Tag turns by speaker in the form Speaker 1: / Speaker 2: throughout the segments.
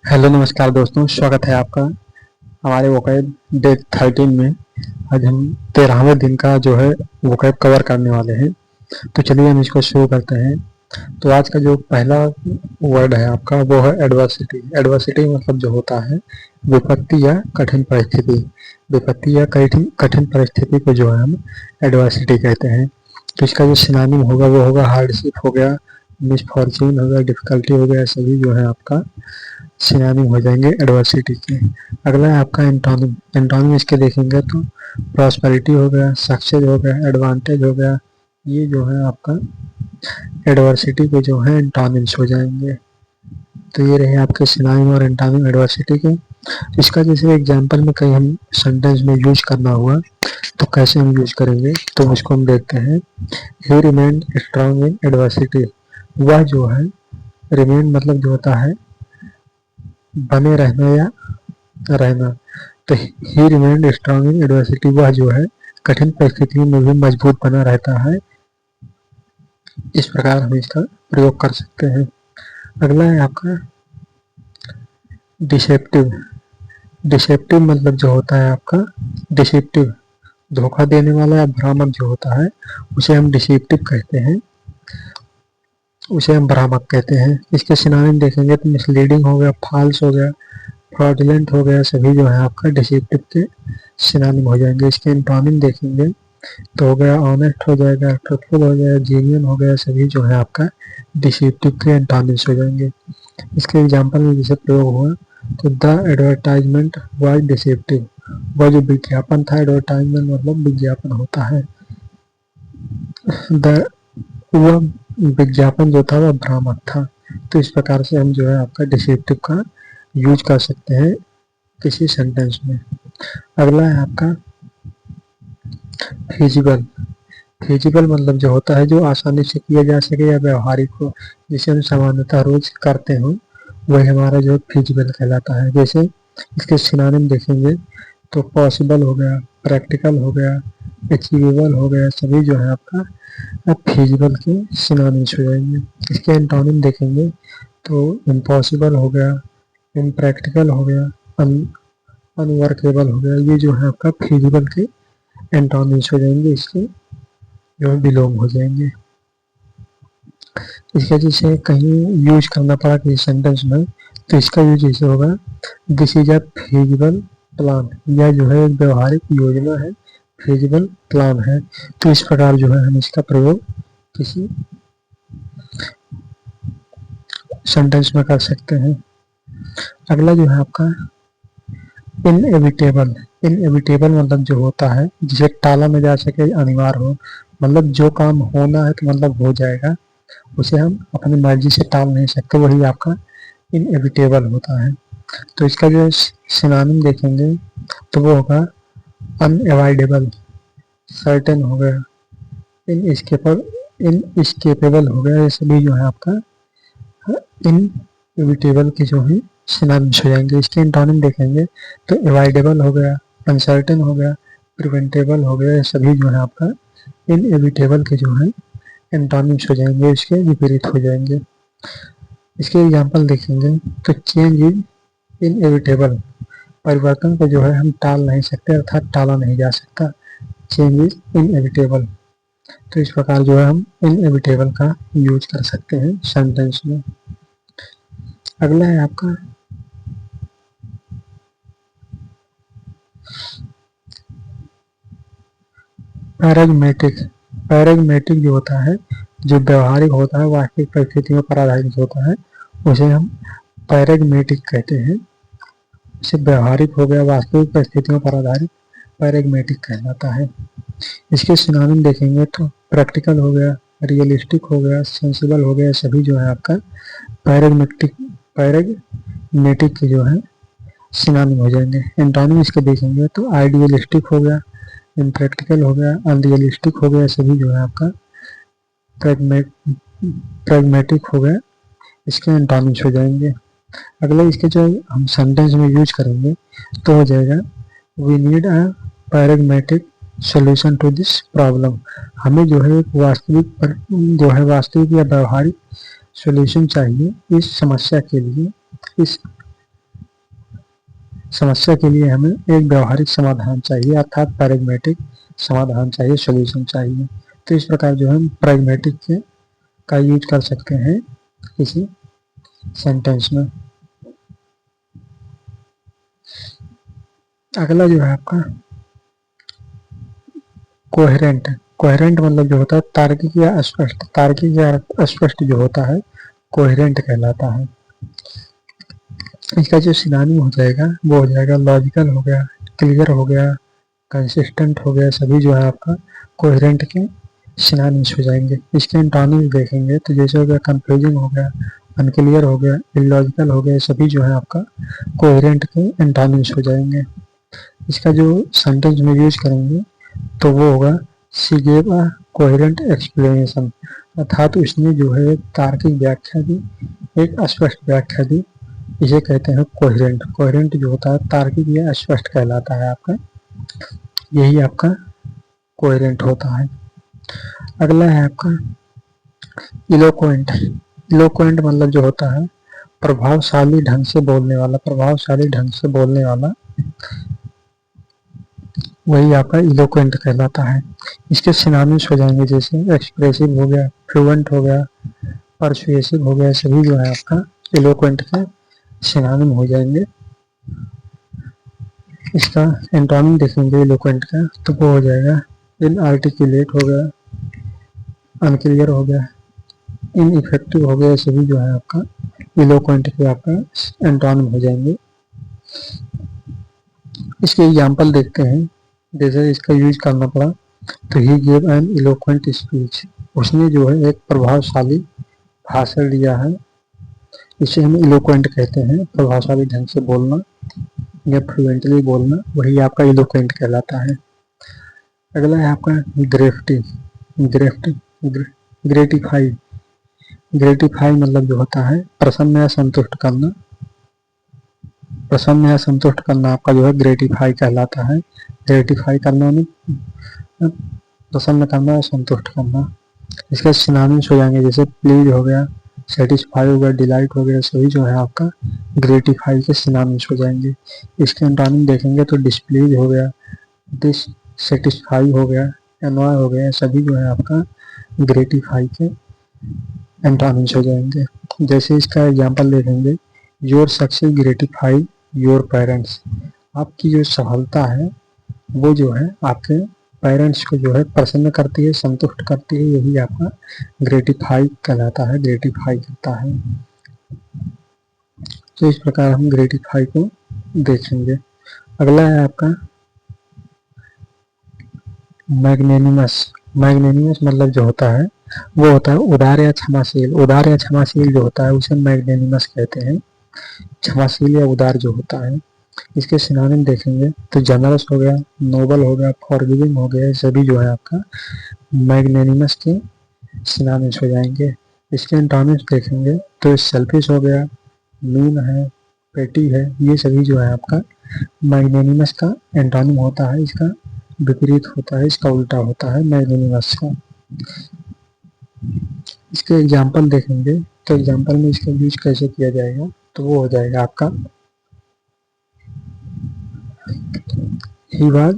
Speaker 1: Hello नमस्कार दोस्तों, स्वागत है आपका हमारे वोकैब डे 13 में। आज हम 13वें दिन का जो है वोकैब कवर करने वाले हैं। तो चलिए हम इसको शुरू करते हैं। तो आज का जो पहला वर्ड है आपका वो है एडवर्सिटी। एडवर्सिटी मतलब जो होता है विपत्ति या कठिन परिस्थिति। विपत्ति या कठिन परिस्थिति को जो है हम एडवर्सिटी कहते हैं। तो इसका जो सिनोनिम होगा वो होगा हार्डशिप हो गया, मिसफॉर्च्यून हो गया, डिफिकल्टी हो गया, सभी जो है आपका सिनोनिम हो जाएंगे एडवर्सिटी के। अगला है आपका एंटोनिम। एंटोनिम इसके देखेंगे तो प्रॉस्पेरिटी हो गया, सक्सेस हो गया, एडवांटेज हो गया। ये जो है आपका एडवर्सिटी के जो है एंटोनिम्स हो जाएंगे। तो ये रहे आपके सिनोनिम और एंटोनिम एडवर्सिटी के। इसका जैसे एग्जांपल में कहीं हम सेंटेंस में यूज करना हुआ तो कैसे हम यूज करेंगे, तो उसको हम देखते हैं। ही रिमेन्ड स्ट्रांग इन एडवर्सिटी। वह जो है रिमेन मतलब जो होता है बने रहना या रहना। तो ही रिमेन्ड स्ट्रांग इन एडवर्सिटी, वह जो है कठिन परिस्थितियों में भी मजबूत बना रहता है। इस प्रकार हम इसका प्रयोग कर सकते हैं। अगला है आपका डिसेप्टिव। डिसेप्टिव मतलब जो होता है आपका डिसेप्टिव, धोखा देने वाला या भ्रामक जो होता है उसे हम डिसेप्टिव कहते हैं, उसे हम भ्रामक कहते हैं। इसके सिनोनिम देखेंगे तो मिसलीडिंग हो गया, फॉल्स हो गया, फ्रॉडुलेंट हो गया, सभी जो है आपका डिसेप्टिव के सिनोनिम हो जाएंगे। इसके एंटोनिम देखेंगे तो हो गया ऑनेस्ट हो जाएगा, ट्रूथफुल हो गया, जेन्युइन हो गया, सभी जो है आपका डिसेप्टिव के एंटोनिम्स हो जाएंगे। इसके एग्जांपल में जैसे प्रयोग हुआ तो द एडवर्टाइजमेंट वाज डिसेप्टिव। वह जो विज्ञापन था, एडवर्टाइजमेंट मतलब विज्ञापन होता है, द वह विज्ञापन जो था वह भ्रामक था। तो इस प्रकार से हम जो है आपका डिसेप्टिव का यूज कर सकते हैं किसी सेंटेंस में। अगला है आपका फिजिबल। फिजिबल मतलब जो होता है जो आसानी से किया जा सके या व्यवहारिक हो, जिसे हम सामान्यतः रोज करते हो, वही हमारा जो फिजिबल कहलाता है। जैसे इसके सिनोनिम देखेंगे तो पॉसिबल हो गया, प्रैक्टिकल हो गया, अचीवेबल हो गया, सभी जो है आपका फिजिबल के सिनोनिम्स हो जाएंगे। इसके एंटोनिम देखेंगे तो इम्पॉसिबल हो गया, इम्प्रैक्टिकल हो गया, अनवर्केबल हो गया, ये जो है आपका फिजिबल के एंटोनिम्स हो जाएंगे, इसके जो बिलोंग हो जाएंगे। इसका जैसे कहीं यूज करना पड़ा किसी सेंटेंस में तो इसका यूज जैसे होगा this is a feasible plan, यह जो है एक व्यवहारिक योजना है, फिजिबल प्लान है। तो इस प्रकार जो है हम इसका प्रयोग किसी सेंटेंस में कर सकते हैं। अगला जो है आपका इनएविटेबल। इनएविटेबल मतलब जो होता है जिसे टाला न जा सके, अनिवार्य हो, मतलब जो काम होना है तो मतलब हो जाएगा, उसे हम अपनी मर्जी से टाल नहीं सकते, वही आपका इनएविटेबल होता है। तो इसका जो सिनोनिम देखेंगे तो वो होगा अनएवॉइडेबल, सर्टेन हो गया, इनएस्केपेबल हो गया, ये सभी जो है आपका इनएविटेबल के जो है सिनोनिम्स हो जाएंगे। इसके एंटोनिम देखेंगे तो एवॉइडेबल हो गया, अनसर्टेन हो गया, प्रिवेंटेबल हो गया, ये सभी जो है आपका इनएविटेबल के जो है एंटोनिम्स हो जाएंगे, इसके विपरीत हो जाएंगे। इसके एग्जांपल देखेंगे तो चेंज इज इनएविटेबल, परिवर्तन को जो है हम टाल नहीं सकते, अर्थात टाला नहीं जा सकता, चेंज इज इनएविटेबल। तो इस प्रकार जो है हम इनएविटेबल का यूज कर सकते हैं सेंटेंस में। अगला है आपका पैराग्मेटिक। पैराग्मेटिक जो होता है जो व्यवहारिक होता है, वास्तविक परिस्थितियों पर आधारित होता है, उसे हम पैराग्मेटिक कहते हैं। इसे व्यवहारिक हो गया, वास्तविक परिस्थितियों पर आधारित, पैराग्मेटिक कहलाता है। इसके सिनोनिम देखेंगे तो प्रैक्टिकल हो गया, रियलिस्टिक हो गया, सेंसिबल हो गया, सभी जो है आपका पैराग्मेटिक के जो है सिनोनिम हो जाएंगे। एंटोनिम इसके देखेंगे तो आइडियलिस्टिक हो गया, इम्प्रैक्टिकल हो गया, अनरियलिस्टिक हो गया, सभी जो है आपका प्रैग्मेटिक हो गया, इसके एंटोनिम्स हो जाएंगे। अगले इसके जो हम सेंटेंस में यूज करेंगे तो हो जाएगा we need a pragmatic solution to this problem. हमें जो है एक वास्तविक या व्यवहारिक सोल्यूशन चाहिए इस समस्या के लिए, इस समस्या के लिए हमें एक व्यवहारिक समाधान चाहिए, अर्थात प्रैग्मेटिक समाधान चाहिए, सॉल्यूशन चाहिए। तो इस प्रकार जो हम प्रैग्मेटिक के का यूज कर सकते हैं किसी सेंटेंस में। अगला जो है आपका कोहेरेंट। कोहेरेंट मतलब जो होता है तार्किक या अस्पष्ट। तार्किक या अस्पष्ट जो होता है कोहेरेंट कहलाता है। इसका जो सिनोनिम हो जाएगा वो हो जाएगा लॉजिकल हो गया, क्लियर हो गया, कंसिस्टेंट हो गया, सभी जो है आपका कोहेरेंट के सिनोनिम्स हो जाएंगे। इसके एंटोनिम्स देखेंगे तो जैसे हो गया कंफ्यूजिंग हो गया, अनक्लियर हो गया, इलॉजिकल हो गया, सभी जो है आपका कोहेरेंट के एंटोनिम्स हो जाएंगे। इसका जो सेंटेंस में यूज करेंगे तो वो होगा she gave a coherent explanation, अर्थात उसने जो है तार्किक व्याख्या दी, एक स्पष्ट व्याख्या दी। इसे कहते हैं कोहेरेंट। कोहेरेंट जो होता है तार्किक या स्पष्ट कहलाता है आपका, यही आपका कोहेरेंट होता है। अगला है आपका इलोक्वेंट। इलोक्वेंट मतलब जो होता है प्रभावशाली ढंग से बोलने वाला, प्रभावशाली ढंग से बोलने वाला, वही आपका इलोक्वेंट कहलाता है। इसके सिनोनिम्स हो जाएंगे जैसे एक्सप्रेसिव हो गया, फ्लुएंट हो गया, परसुएसिव हो गया, सभी जो है आपका इलोक्वेंट के सिनोनिम हो जाएंगे। इसका एंटोनिम देखेंगे इलोक्वेंट का तो वो हो जाएगा इनआर्टिकुलेट हो गया, अनक्लियर हो गया, इनइफेक्टिव हो गया, सभी जो है आपका इलोक्वेंट के आपका एंटोनिम हो जाएंगे। इसके एग्जाम्पल देखते हैं, जैसे इसका यूज करना पड़ा तो he gave an eloquent speech, उसने जो है एक प्रभावशाली भाषण दिया है। इसे हम इलोक्वेंट कहते हैं, प्रभावशाली ढंग से बोलना या फ्लुएंटली बोलना, वही आपका इलोक्वेंट कहलाता है। अगला है आपका ग्रेफ्टी। ग्रेटिफाई। ग्रेटिफाई मतलब जो होता है प्रसन्न या संतुष्ट करना, प्रसन्न या संतुष्ट करना आपका जो है ग्रेटिफाई कहलाता है। ग्रेटिफाई करना में प्रसन्न करना और संतुष्ट करना। इसके सिनोनिम्स हो जाएंगे जैसे प्लीज हो गया, सेटिस्फाई हो गया, डिलाइट हो गया, सभी जो है आपका ग्रेटिफाई के सिनोनिम्स हो जाएंगे। इसके एंटोनिम देखेंगे तो डिस्प्लीज हो गया, डिससेटिस्फाई हो गया, एनॉय हो गया, सभी जो है आपका ग्रेटिफाई के एंटोनिम्स हो जाएंगे। जैसे इसका एग्जांपल देखेंगे your success gratify your parents, आपकी जो सफलता है वो जो है आपके पेरेंट्स को जो है प्रसन्न करती है, संतुष्ट करती है, यही आपका ग्रेटिफाई कहलाता है, ग्रेटिफाई करता है। तो इस प्रकार हम ग्रेटिफाई को देखेंगे। अगला है आपका मैग्नेनिमस। मैग्नेनिमस मतलब जो होता है वो होता है उदार या क्षमाशील। उदार या क्षमाशील जो होता है उसे मैग्नेनिमस कहते हैं। क्षमाशील या उदार जो होता है, इसके सिनोनिम देखेंगे तो जनरस हो गया, नोबल हो गया, फॉरगिविंग हो गया, सभी जो है आपका मैग्नेनिमस के सिनोनिम्स हो जाएंगे। इसके एंटोनिम्स देखेंगे तो सेल्फिश हो गया, मीन है, पेटी है, ये सभी जो है आपका मैग्नेनिमस का एंटोनिम होता है। इसका विपरीत होता है, इसका उल्टा होता है मैग्नेनिमस का। इसके एग्जाम्पल देखेंगे तो एग्जाम्पल में इसका यूज कैसे किया जाएगा तो वो हो जाएगा आपका he was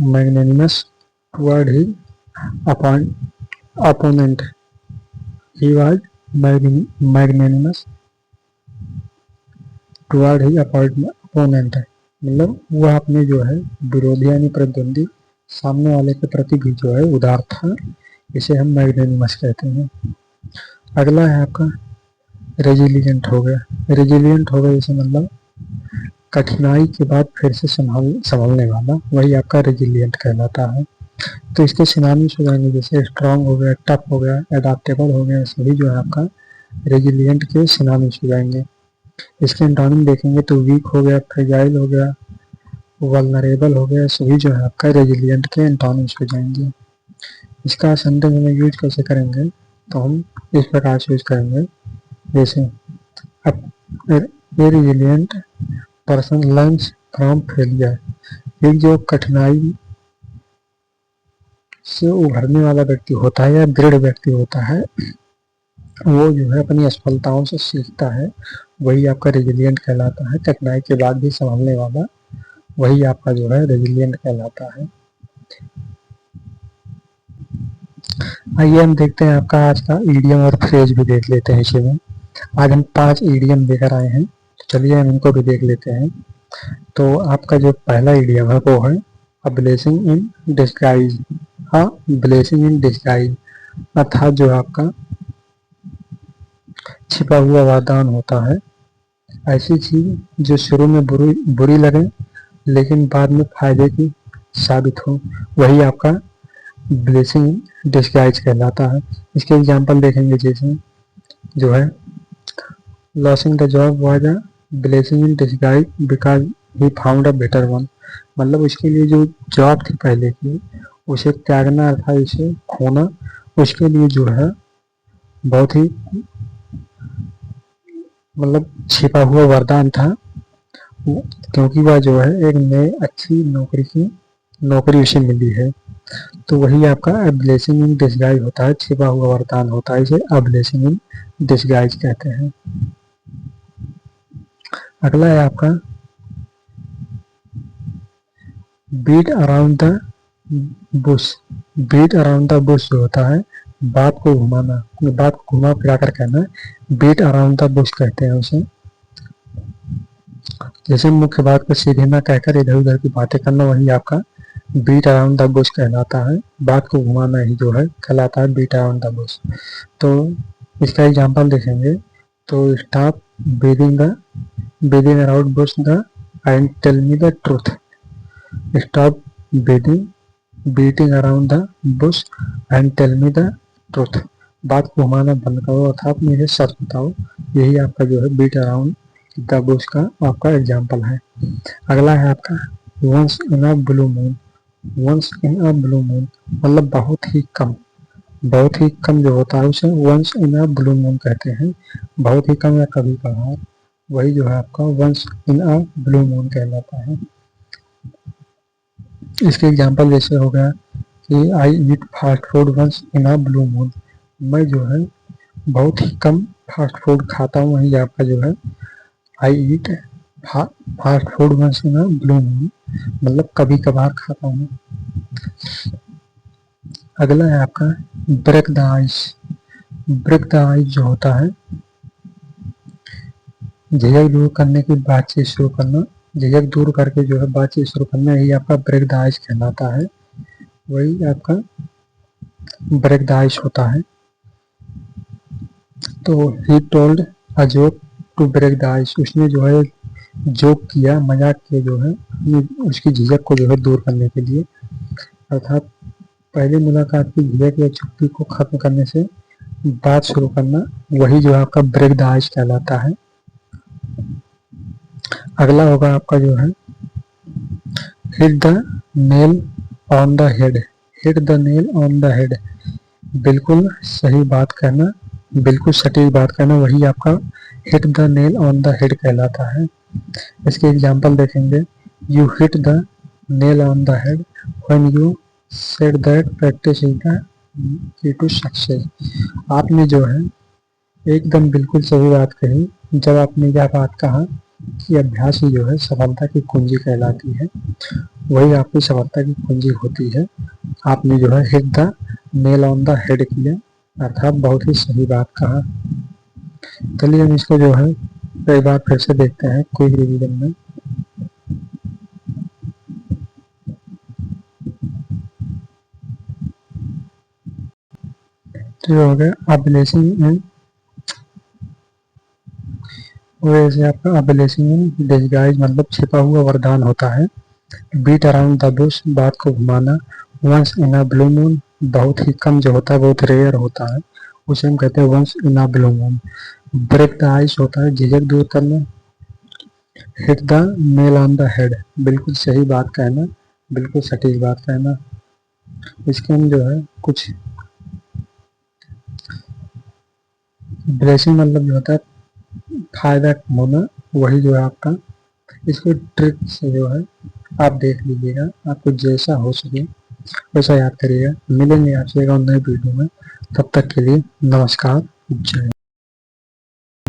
Speaker 1: magnanimous toward his opponent. He was magnanimous toward his opponent, मतलब वह अपने जो है विरोधी यानी प्रतिद्वंदी सामने वाले के प्रति भी जो है उदार था, इसे हम मैग्नेनिमस कहते हैं। अगला है आपका रेजिलिएंट हो गया। रेजिलिएंट हो गया इसे मतलब कठिनाई के बाद फिर से संभलने वाला, वही आपका रेजिलिएंट कहलाता है। तो इसके सिनोनिम्स हो जाएंगे जैसे स्ट्रांग हो गया, टफ हो गया, एडाप्टेबल हो गया, सभी जो है आपका रेजिलिएंट के सिनोनिम्स हो जाएंगे। इसके एंटोनिम देखेंगे तो वीक हो गया, फ्रेजाइल हो गया, वल्नरेबल हो गया, सभी जो है आपका रेजिलिएंट के एंटोनिम्स हो जाएंगे। इसका सेंटेंस में यूज कैसे करेंगे तो हम इस प्रकार से यूज करेंगे जैसे resilient person learns from failure. एक जो कठिनाई से उभरने वाला व्यक्ति होता है या दृढ़ व्यक्ति होता है वो जो है अपनी असफलताओं से सीखता है वही आपका रेजिलियंट कहलाता है। कठिनाई के बाद भी संभालने वाला वही आपका जो है रेजिलियंट कहलाता है। आइए हम देखते हैं आपका आज का ईडियम और फ्रेज भी देख लेते हैं इसी में। आज हम 5 ईडियम लेकर आए हैं, चलिए हम इनको भी देख लेते हैं। तो आपका जो पहला ईडियम है वो है a blessing in disguise. A blessing in disguise अर्थात जो आपका छिपा हुआ वरदान होता है। ऐसी चीज जो शुरू में बुरी लगे लेकिन बाद में फायदे की साबित हो, वही आपका ब्लेसिंग डिस्गाइज कहलाता है। इसके एग्जाम्पल देखेंगे, जैसे जो है losing the job was a blessing in disguise because he found a better one. मतलब उसके लिए जो जॉब थी पहले की, उसे त्यागना अर्थात उसे खोना उसके लिए जो है बहुत ही मतलब छिपा हुआ वरदान था, क्योंकि वह जो है एक नए अच्छी नौकरी उसे मिली है। तो वही आपका अ ब्लेसिंग इन डिस्गाइज होता है, छिपा हुआ वरदान होता है, इसे अ ब्लेसिंग इन डिस्गाइज कहते हैं। अगला है आपका beat around the bush. Beat around the bush जो होता है बात को घुमाना, बात को घुमा फिरा कर कहना, बीट अराउंड द बुश कहते हैं उसे। जैसे मुख्य बात को सीधे ना कहकर इधर उधर की बातें करना, वही आपका बीट अराउंड द बुश कहलाता है। बात को घुमाना ही जो है कहलाता है बीट अराउंड द बुश। तो इसका एग्जांपल देखेंगे, तो stop beating around bush the and tell me the truth. Stop beating around the bush and tell me the truth. बात को घुमाना बंद करो अर्थात मुझे सच बताओ। यही आपका जो है बीट अराउंड द बुश का आपका एग्जाम्पल है। अगला है आपका once in a blue moon. Once in a blue moon मतलब बहुत ही कम जो होता है उसे once in a blue moon कहते हैं। बहुत ही कम या कभी कभार, वही जो है आपका once in a blue moon कहलाता है। इसके एग्जाम्पल जैसे हो गया कि I eat fast food once in a blue moon. मैं जो है बहुत ही कम फास्ट फूड खाता हूँ, वही आपका जो है I eat fast food once in a blue moon मतलब कभी कभार खाता हूँ। अगला है आपका break the ice. Break the ice जो होता है झिझक दूर करने की बातचीत शुरू करना, झिझक दूर करके जो है बातचीत शुरू करना, यही आपका ब्रेक द आइस कहलाता है। वही आपका ब्रेक द आइस होता है। तो he told a joke to break the ice, उसने जो है जोक किया, मजाक किया जो है उसकी झिझक को जो है दूर करने के लिए। अर्थात पहली मुलाकात की झिझक या चुप्पी को खत्म करने से बात शुरू करना, वही जो आपका ब्रेक द आइस कहलाता है। अगला होगा आपका जो है hit the nail on the head. Hit the nail on the head बिल्कुल सही बात कहना, बिल्कुल सटीक बात कहना, वही आपका hit the nail on the head कहलाता है। इसके एग्जाम्पल देखेंगे, you hit the nail on the head when you said that practice is the key to success. आपने जो है एकदम बिल्कुल सही बात कही जब आपने यह बात कहा कि अभ्यास ही जो है सफलता की कुंजी कहलाती है, वही आपकी सफलता की कुंजी होती है। आपने जो है hit the nail on the head किया अर्थात बहुत ही सही बात कहा। चलिए हम इसको जो है कई बार फिर से देखते हैं क्विक रिवीजन में। तो ये हो गया अब्लेसिंग इन, वैसे आपका अब्लेसिंग इन डिस्गाइज मतलब छिपा हुआ वरदान होता है। बीट अराउंड द बुश बात को घुमाना, once in a blue moon बहुत ही कम जो होता है, बहुत रेयर होता है, उसे हम कहते हैं once in a blue moon. Break the ice होता है झिझक दूर करना। Hit the nail on the head बिल्कुल सही बात कहना, बिल्कुल सटीक बात कहना। इसके हम जो है कुछ ब्लेसिंग मतलब जो होता है फायदा होना, वही जो है आपका, इसको ट्रिक से जो है आप देख लीजिएगा, आपको जैसा हो सके वैसा याद करिएगा। मिलेंगे आपसे एक और नए वीडियो में, तब तक के लिए नमस्कार, जय।